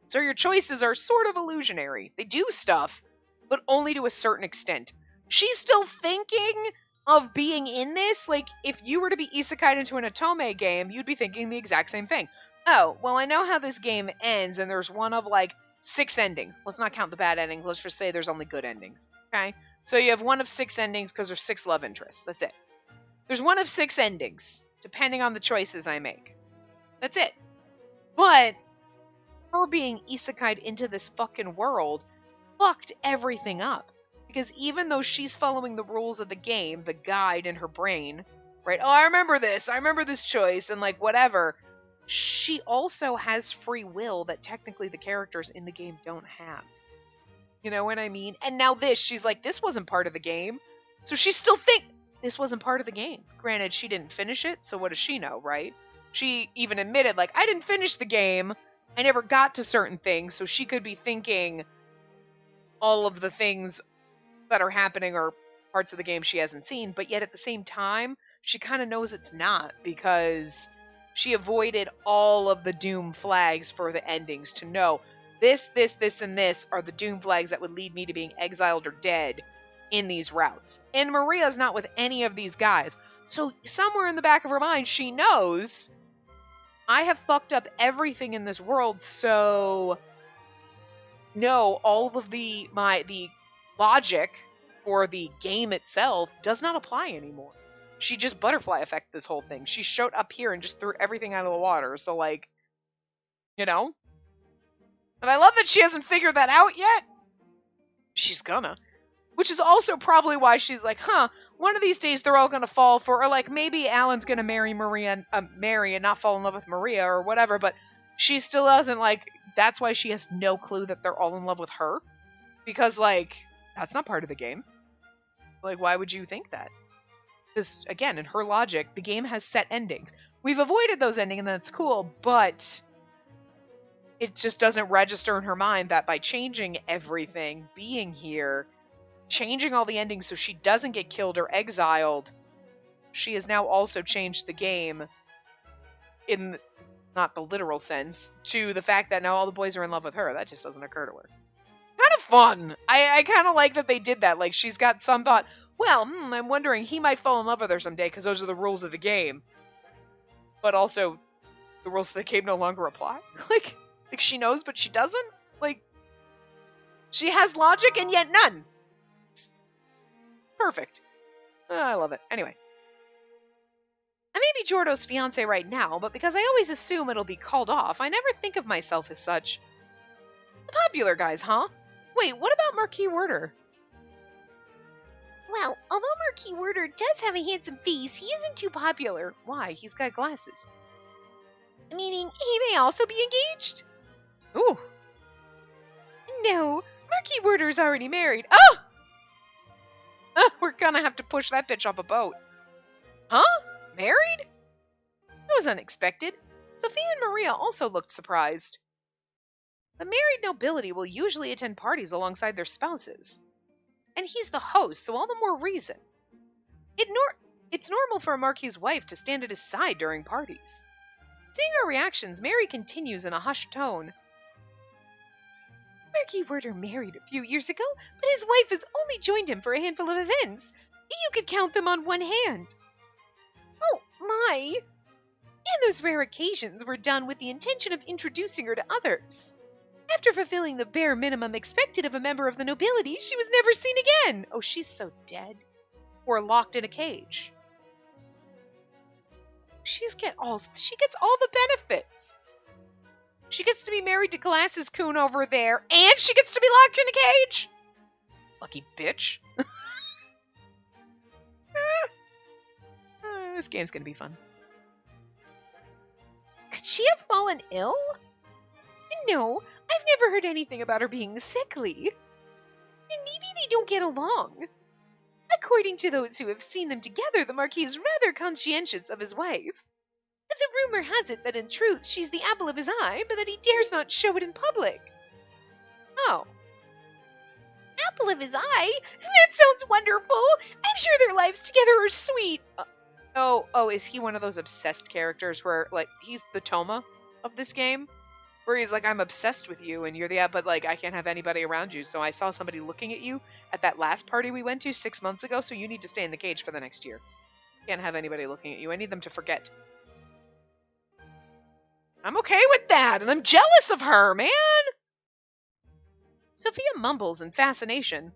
So your choices are sort of illusionary. They do stuff, but only to a certain extent. She's still thinking of being in this. Like, if you were to be isekai'd into an Otome game, you'd be thinking the exact same thing. Oh, well, I know how this game ends, and there's one of, like, 6 endings. Let's not count the bad endings. Let's just say there's only good endings. Okay? So you have one of 6 endings because there's 6 love interests. That's it. There's one of 6 endings, depending on the choices I make. That's it. But her being isekai'd into this fucking world fucked everything up. Because even though she's following the rules of the game, the guide in her brain, right? Oh, I remember this choice, and like whatever. She also has free will that technically the characters in the game don't have. You know what I mean? And now she's like, this wasn't part of the game. So she still this wasn't part of the game. Granted, she didn't finish it, so what does she know, right? She even admitted, like, I didn't finish the game. I never got to certain things, so she could be thinking all of the things that are happening are parts of the game she hasn't seen, but yet at the same time, she kind of knows it's not because she avoided all of the doom flags for the endings to know this, and this are the doom flags that would lead me to being exiled or dead in these routes. And Maria's not with any of these guys. So somewhere in the back of her mind, she knows I have fucked up everything in this world, so no, all of the logic for the game itself does not apply anymore. She just butterfly effect this whole thing. She showed up here and just threw everything out of the water. So like, you know? And I love that she hasn't figured that out yet. She's gonna. Which is also probably why she's like, one of these days they're all gonna fall for, or like maybe Alan's gonna marry Maria, Mary and not fall in love with Maria or whatever, but she still doesn't like, that's why she has no clue that they're all in love with her. Because like, that's not part of the game. Like, why would you think that? Because, again, in her logic, the game has set endings. We've avoided those endings, and that's cool, but it just doesn't register in her mind that by changing everything, being here, changing all the endings so she doesn't get killed or exiled, she has now also changed the game in, not the literal sense, to the fact that now all the boys are in love with her. That just doesn't occur to her. Kind of fun. I kind of like that they did that. Like, she's got some thought, well, I'm wondering, he might fall in love with her someday because those are the rules of the game. But also, the rules of the game no longer apply. Like she knows, but she doesn't? Like, she has logic and yet none. It's perfect. I love it. Anyway. I may be Jordo's fiance right now, but because I always assume it'll be called off, I never think of myself as such. The popular guys, huh? Wait, what about Marquee Worder? Well, although Marquee Worder does have a handsome face, he isn't too popular. Why? He's got glasses. Meaning, he may also be engaged? Ooh. No, Marquee Worder's already married. Oh! We're gonna have to push that bitch off a boat. Huh? Married? That was unexpected. Sophia and Maria also looked surprised. The married nobility will usually attend parties alongside their spouses. And he's the host, so all the more reason. It's normal for a Marquis's wife to stand at his side during parties. Seeing our reactions, Mary continues in a hushed tone. Marquee Worder married a few years ago, but his wife has only joined him for a handful of events. You could count them on one hand. Oh, my! And those rare occasions were done with the intention of introducing her to others. After fulfilling the bare minimum expected of a member of the nobility, she was never seen again. Oh, she's so dead. Or locked in a cage. She gets all the benefits. She gets to be married to Glasses Coon over there, and she gets to be locked in a cage. Lucky bitch. This game's gonna be fun. Could she have fallen ill? No, I've never heard anything about her being sickly. And maybe they don't get along. According to those who have seen them together, the Marquis is rather conscientious of his wife. The rumor has it that in truth she's the apple of his eye, but that he dares not show it in public. Oh. Apple of his eye? That sounds wonderful! I'm sure their lives together are sweet! Is he one of those obsessed characters where, like, he's the Toma of this game? Where he's like, I'm obsessed with you, and you're the but like, I can't have anybody around you, so I saw somebody looking at you at that last party we went to 6 months ago, so you need to stay in the cage for the next year. Can't have anybody looking at you. I need them to forget. I'm okay with that, and I'm jealous of her, man! Sophia mumbles in fascination.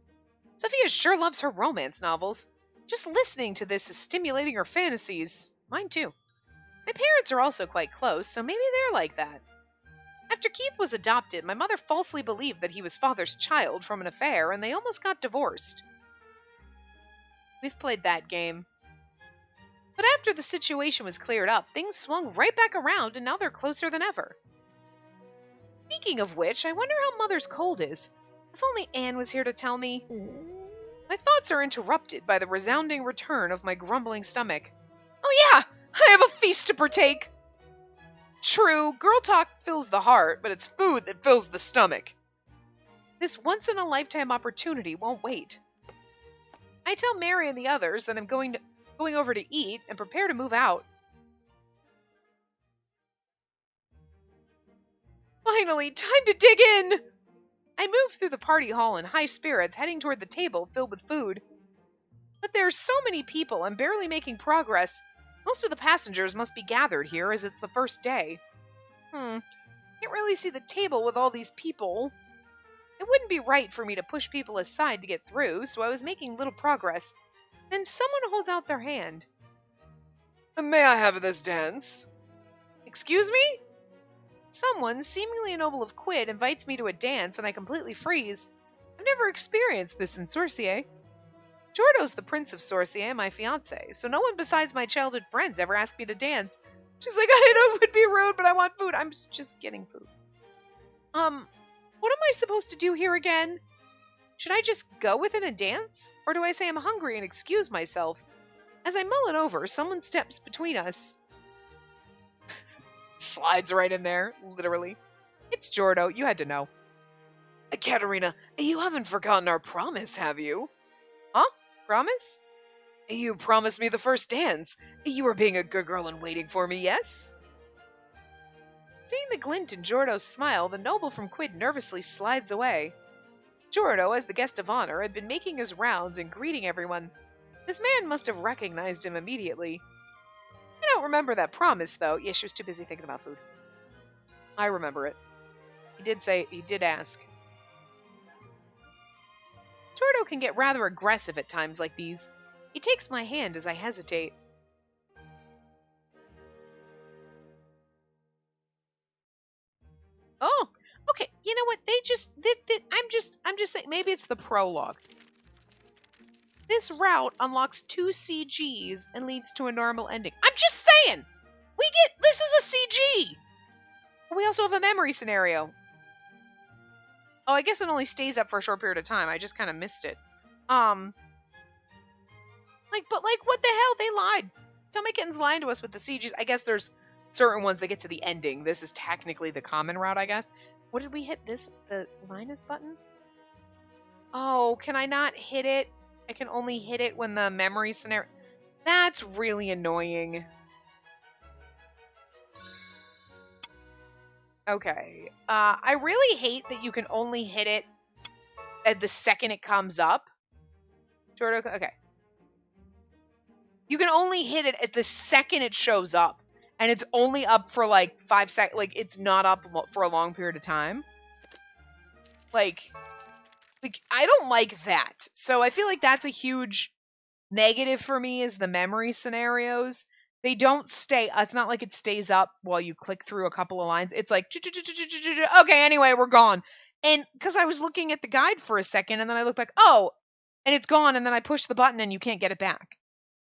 Sophia sure loves her romance novels. Just listening to this is stimulating her fantasies. Mine too. My parents are also quite close, so maybe they're like that. After Keith was adopted, my mother falsely believed that he was father's child from an affair, and they almost got divorced. We've played that game. But after the situation was cleared up, things swung right back around, and now they're closer than ever. Speaking of which, I wonder how Mother's cold is. If only Anne was here to tell me. My thoughts are interrupted by the resounding return of my grumbling stomach. Oh yeah, I have a feast to partake! True, girl talk fills the heart, but it's food that fills the stomach. This once-in-a-lifetime opportunity won't wait. I tell Mary and the others that I'm going over to eat and prepare to move out. Finally, time to dig in! I move through the party hall in high spirits, heading toward the table filled with food. But there are so many people, I'm barely making progress. Most of the passengers must be gathered here, as it's the first day. Can't really see the table with all these people. It wouldn't be right for me to push people aside to get through, so I was making little progress. Then someone holds out their hand. May I have this dance? Excuse me? Someone, seemingly a noble of Quid, invites me to a dance, and I completely freeze. I've never experienced this in Sorcier. Jordo's the Prince of Sorcier, my fiancé, so no one besides my childhood friends ever asked me to dance. She's like, I know it would be rude, but I want food. I'm just getting food. What am I supposed to do here again? Should I just go with it and dance? Or do I say I'm hungry and excuse myself? As I mull it over, someone steps between us. Slides right in there, literally. It's Jordo, you had to know. Katerina, you haven't forgotten our promise, have you? Huh? Promise? You promised me the first dance. You were being a good girl and waiting for me, yes? Seeing the glint in Jordo's smile, the noble from Quid nervously slides away. Jordo, as the guest of honor, had been making his rounds and greeting everyone. This man must have recognized him immediately. I don't remember that promise, though. Yeah, she was too busy thinking about food. I remember it. He did ask. Jordo can get rather aggressive at times like these. He takes my hand as I hesitate. Oh, okay. You know what? I'm just saying, maybe it's the prologue. This route unlocks 2 CGs and leads to a normal ending. I'm just saying! This is a CG! We also have a memory scenario. Oh, I guess it only stays up for a short period of time. I just kind of missed it. What the hell? They lied. Tell my kittens lying to us with the CGs. I guess there's certain ones that get to the ending. This is technically the common route, I guess. What did we hit this? The minus button? Oh, can I not hit it? I can only hit it when the memory scenario... That's really annoying. Okay. I really hate that you can only hit it at the second it comes up. Jordo, okay. You can only hit it at the second it shows up. And it's only up for like 5 seconds. Like, it's not up for a long period of time. Like, I don't like that. So I feel like that's a huge negative for me is the memory scenarios. They don't stay. It's not like it stays up while you click through a couple of lines. It's like, okay, anyway, we're gone. And because I was looking at the guide for a second and then I look back, oh, and it's gone. And then I push the button and you can't get it back.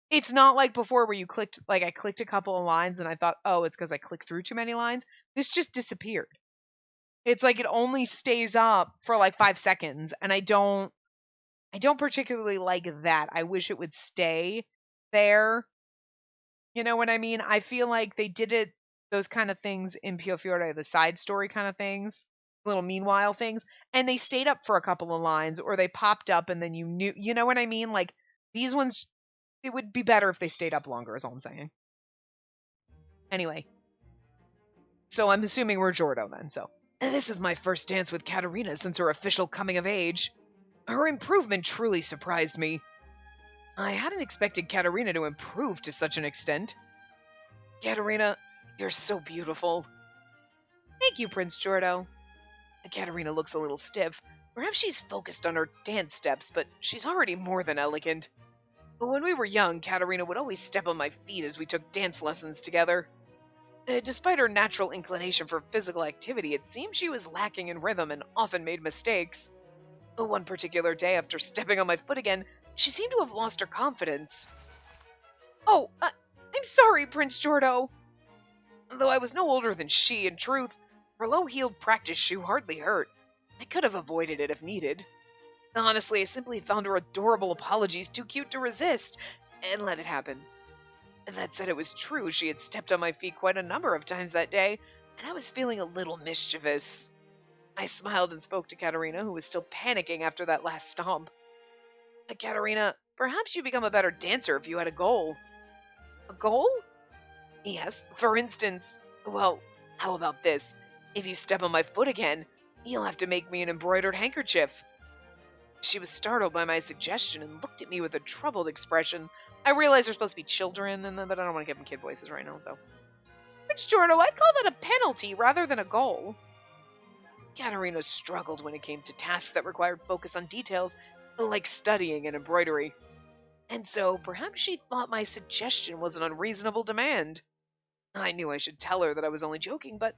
It's not like before where you clicked, like I clicked a couple of lines and I thought, oh, it's because I clicked through too many lines. This just disappeared. It's like it only stays up for like 5 seconds. And I don't particularly like that. I wish it would stay there. You know what I mean? I feel like they did it, those kind of things in Pio Fiore, the side story kind of things, little meanwhile things, and they stayed up for a couple of lines or they popped up and then you knew, you know what I mean? Like these ones, it would be better if they stayed up longer is all I'm saying. Anyway. So I'm assuming we're Jordo then, so. And this is my first dance with Katerina since her official coming of age. Her improvement truly surprised me. I hadn't expected Katerina to improve to such an extent. Katerina, you're so beautiful. Thank you, Prince Jordo. Katerina looks a little stiff. Perhaps she's focused on her dance steps, but she's already more than elegant. When we were young, Katerina would always step on my feet as we took dance lessons together. Despite her natural inclination for physical activity, it seemed she was lacking in rhythm and often made mistakes. One particular day, after stepping on my foot again, she seemed to have lost her confidence. Oh, I'm sorry, Prince Jordo. Though I was no older than she, in truth, her low-heeled practice shoe hardly hurt. I could have avoided it if needed. Honestly, I simply found her adorable apologies too cute to resist, and let it happen. That said, it was true she had stepped on my feet quite a number of times that day, and I was feeling a little mischievous. I smiled and spoke to Katerina, who was still panicking after that last stomp. Katerina, perhaps you'd become a better dancer if you had a goal. A goal? Yes, for instance, well, how about this? If you step on my foot again, you'll have to make me an embroidered handkerchief. She was startled by my suggestion and looked at me with a troubled expression. I realize they're supposed to be children, but I don't want to give them kid voices right now, so. Prince Jordo, I'd call that a penalty rather than a goal. Katerina struggled when it came to tasks that required focus on details, like studying and embroidery. And so, perhaps she thought my suggestion was an unreasonable demand. I knew I should tell her that I was only joking, but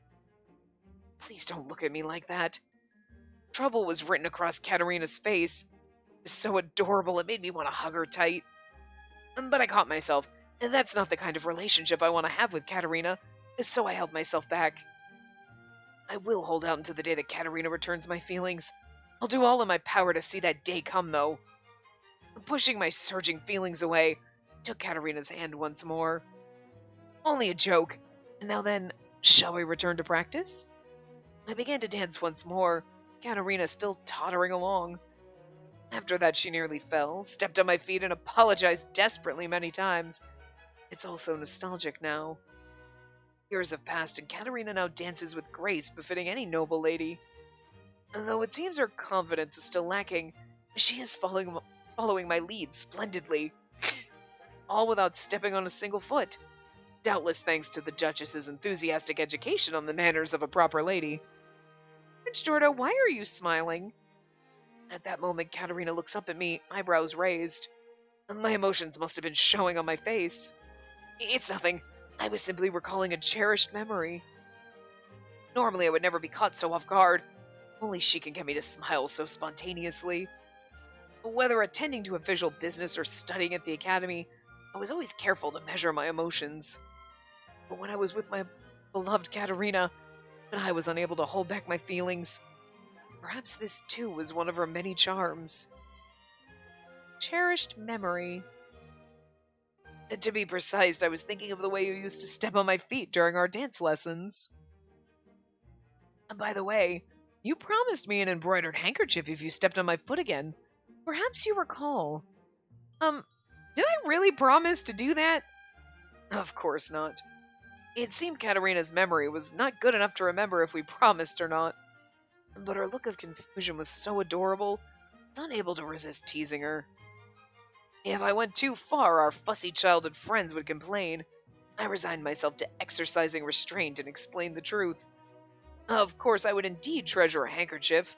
please don't look at me like that. Trouble was written across Katerina's face. It was so adorable it made me want to hug her tight. But I caught myself, and that's not the kind of relationship I want to have with Katerina, so I held myself back. I will hold out until the day that Katerina returns my feelings. I'll do all in my power to see that day come, though. Pushing my surging feelings away, I took Katerina's hand once more. Only a joke. Now then, shall we return to practice? I began to dance once more, Katerina still tottering along. After that, she nearly fell, stepped on my feet, and apologized desperately many times. It's all so nostalgic now. Years have passed, and Katerina now dances with grace befitting any noble lady. Though it seems her confidence is still lacking, she is following my lead splendidly, all without stepping on a single foot. Doubtless thanks to the Duchess's enthusiastic education on the manners of a proper lady. Prince Jordo, why are you smiling? At that moment, Katerina looks up at me, eyebrows raised. My emotions must have been showing on my face. It's nothing. I was simply recalling a cherished memory. Normally, I would never be caught so off guard. Only she can get me to smile so spontaneously. Whether attending to official business or studying at the academy, I was always careful to measure my emotions. But when I was with my beloved Katerina, I was unable to hold back my feelings. Perhaps this, too, was one of her many charms. Cherished memory. To be precise, I was thinking of the way you used to step on my feet during our dance lessons. And by the way, you promised me an embroidered handkerchief if you stepped on my foot again. Perhaps you recall. Did I really promise to do that? Of course not. It seemed Katerina's memory was not good enough to remember if we promised or not. But her look of confusion was so adorable, I was unable to resist teasing her. If I went too far, our fussy childhood friends would complain. I resigned myself to exercising restraint and explained the truth. Of course, I would indeed treasure a handkerchief.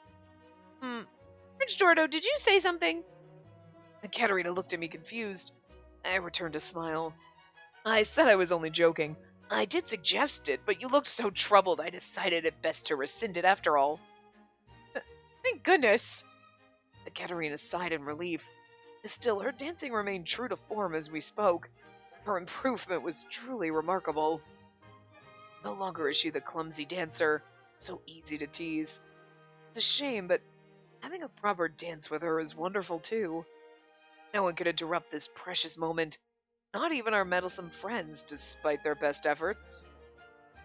Prince Jordo, did you say something? Katerina looked at me confused. I returned a smile. I said I was only joking. I did suggest it, but you looked so troubled I decided it best to rescind it after all. Thank goodness. Katerina sighed in relief. Still, her dancing remained true to form as we spoke. Her improvement was truly remarkable. No longer is she the clumsy dancer, so easy to tease. It's a shame, but having a proper dance with her is wonderful too. No one could interrupt this precious moment, not even our meddlesome friends, despite their best efforts.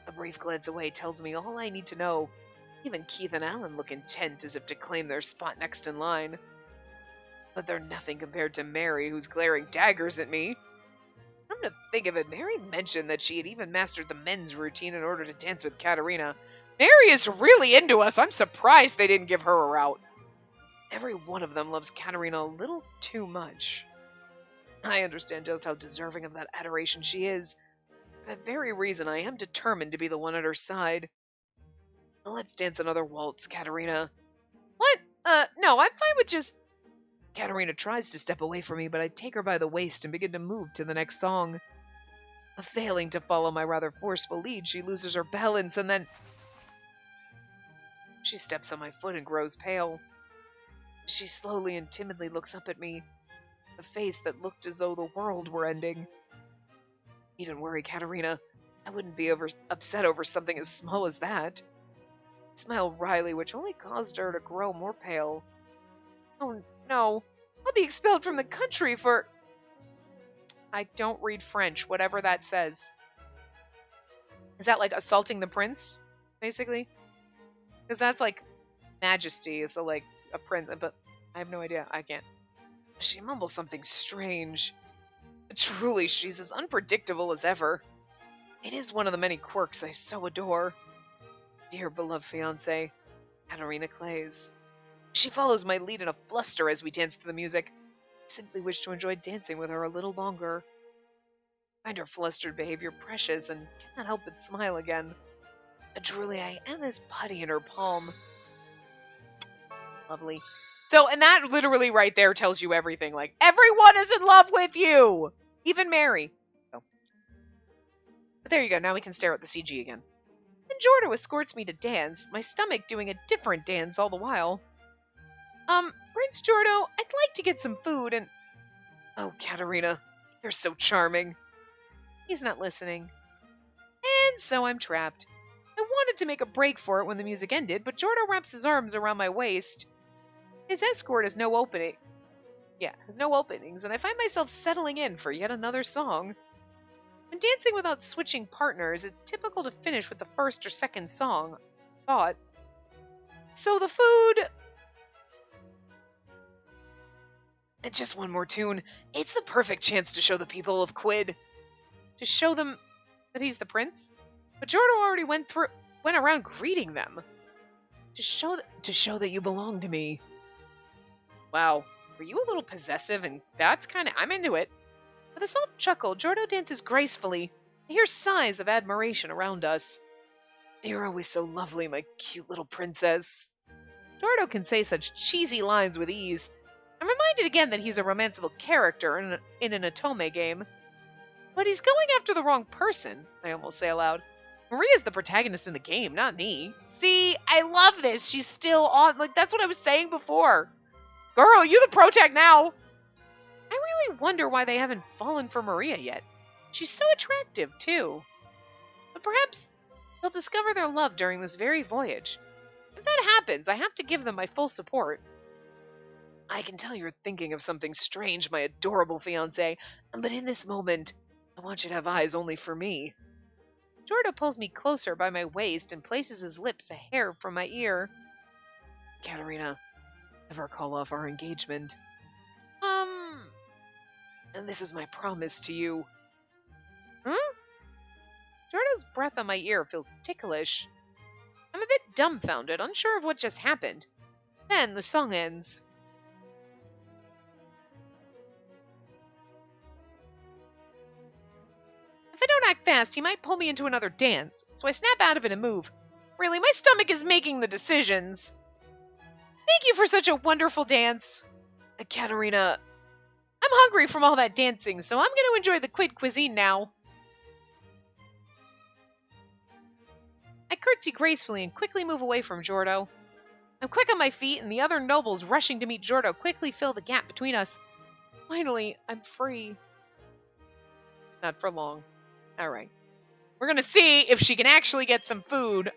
A brief glance away tells me all I need to know. Even Keith and Alan look intent as if to claim their spot next in line. But they're nothing compared to Mary, who's glaring daggers at me. Come to think of it, Mary mentioned that she had even mastered the men's routine in order to dance with Katerina. Mary is really into us. I'm surprised they didn't give her a route. Every one of them loves Katerina a little too much. I understand just how deserving of that adoration she is. For that very reason, I am determined to be the one at her side. Let's dance another waltz, Katerina. What? No, I'm fine with just... Katerina tries to step away from me, but I take her by the waist and begin to move to the next song. Failing to follow my rather forceful lead, she loses her balance and then... She steps on my foot and grows pale. She slowly and timidly looks up at me, a face that looked as though the world were ending. Needn't worry, Katerina. I wouldn't be upset over something as small as that. I smiled wryly, which only caused her to grow more pale. Oh, no. I'll be expelled from the country for... I don't read French, whatever that says. Is that like assaulting the prince, basically? Because that's like majesty, so like a prince, but I have no idea. I can't. She mumbles something strange. Truly, she's as unpredictable as ever. It is one of the many quirks I so adore. Dear beloved fiancé, Katerina Clays. She follows my lead in a fluster as we dance to the music. I simply wish to enjoy dancing with her a little longer. I find her flustered behavior precious and cannot help but smile again. Truly, I am as putty in her palm. Lovely. So, and that literally right there tells you everything. Like, everyone is in love with you! Even Mary. So. But there you go, now we can stare at the CG again. And Jordo escorts me to dance, my stomach doing a different dance all the while. Prince Jordo, I'd like to get some food and... Oh, Katerina, you're so charming. He's not listening. And so I'm trapped. I wanted to make a break for it when the music ended, but Jordo wraps his arms around my waist. His escort has no opening. Yeah, has no openings, and I find myself settling in for yet another song. When dancing without switching partners, it's typical to finish with the first or second song. Thought. So the food... And just one more tune. It's the perfect chance to show the people of Quid. To show them that he's the prince. But Jordo already went around greeting them. To show that you belong to me. Wow, were you a little possessive? And that's I'm into it. With a soft chuckle, Jordo dances gracefully. I hear sighs of admiration around us. You're always so lovely, my cute little princess. Jordo can say such cheesy lines with ease. I'm reminded again that he's a romanceable character in an Otome game. But he's going after the wrong person, I almost say aloud. Maria's the protagonist in the game, not me. See, I love this. She's still on. Like, that's what I was saying before. Girl, you the protag now. I really wonder why they haven't fallen for Maria yet. She's so attractive, too. But perhaps they'll discover their love during this very voyage. If that happens, I have to give them my full support. I can tell you're thinking of something strange, my adorable fiancé, but in this moment, I want you to have eyes only for me. Jordo pulls me closer by my waist and places his lips a hair from my ear. Katerina, never call off our engagement. And this is my promise to you. Jordo's breath on my ear feels ticklish. I'm a bit dumbfounded, unsure of what just happened. Then the song ends. If I don't act fast, he might pull me into another dance, so I snap out of it and move. Really, my stomach is making the decisions. Thank you for such a wonderful dance. Katerina, I'm hungry from all that dancing, so I'm going to enjoy the quid cuisine now. I curtsy gracefully and quickly move away from Jordo. I'm quick on my feet, and the other nobles rushing to meet Jordo quickly fill the gap between us. Finally, I'm free. Not for long. All right. We're going to see if she can actually get some food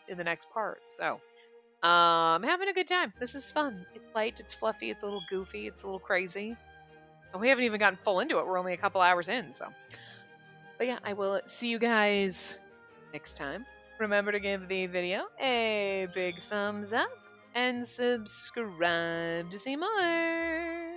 in the next part. So, I'm having a good time. This is fun. It's light, it's fluffy, it's a little goofy, it's a little crazy. And we haven't even gotten full into it. We're only a couple hours in, so. But yeah, I will see you guys next time. Remember to give the video a big thumbs up and subscribe to see more.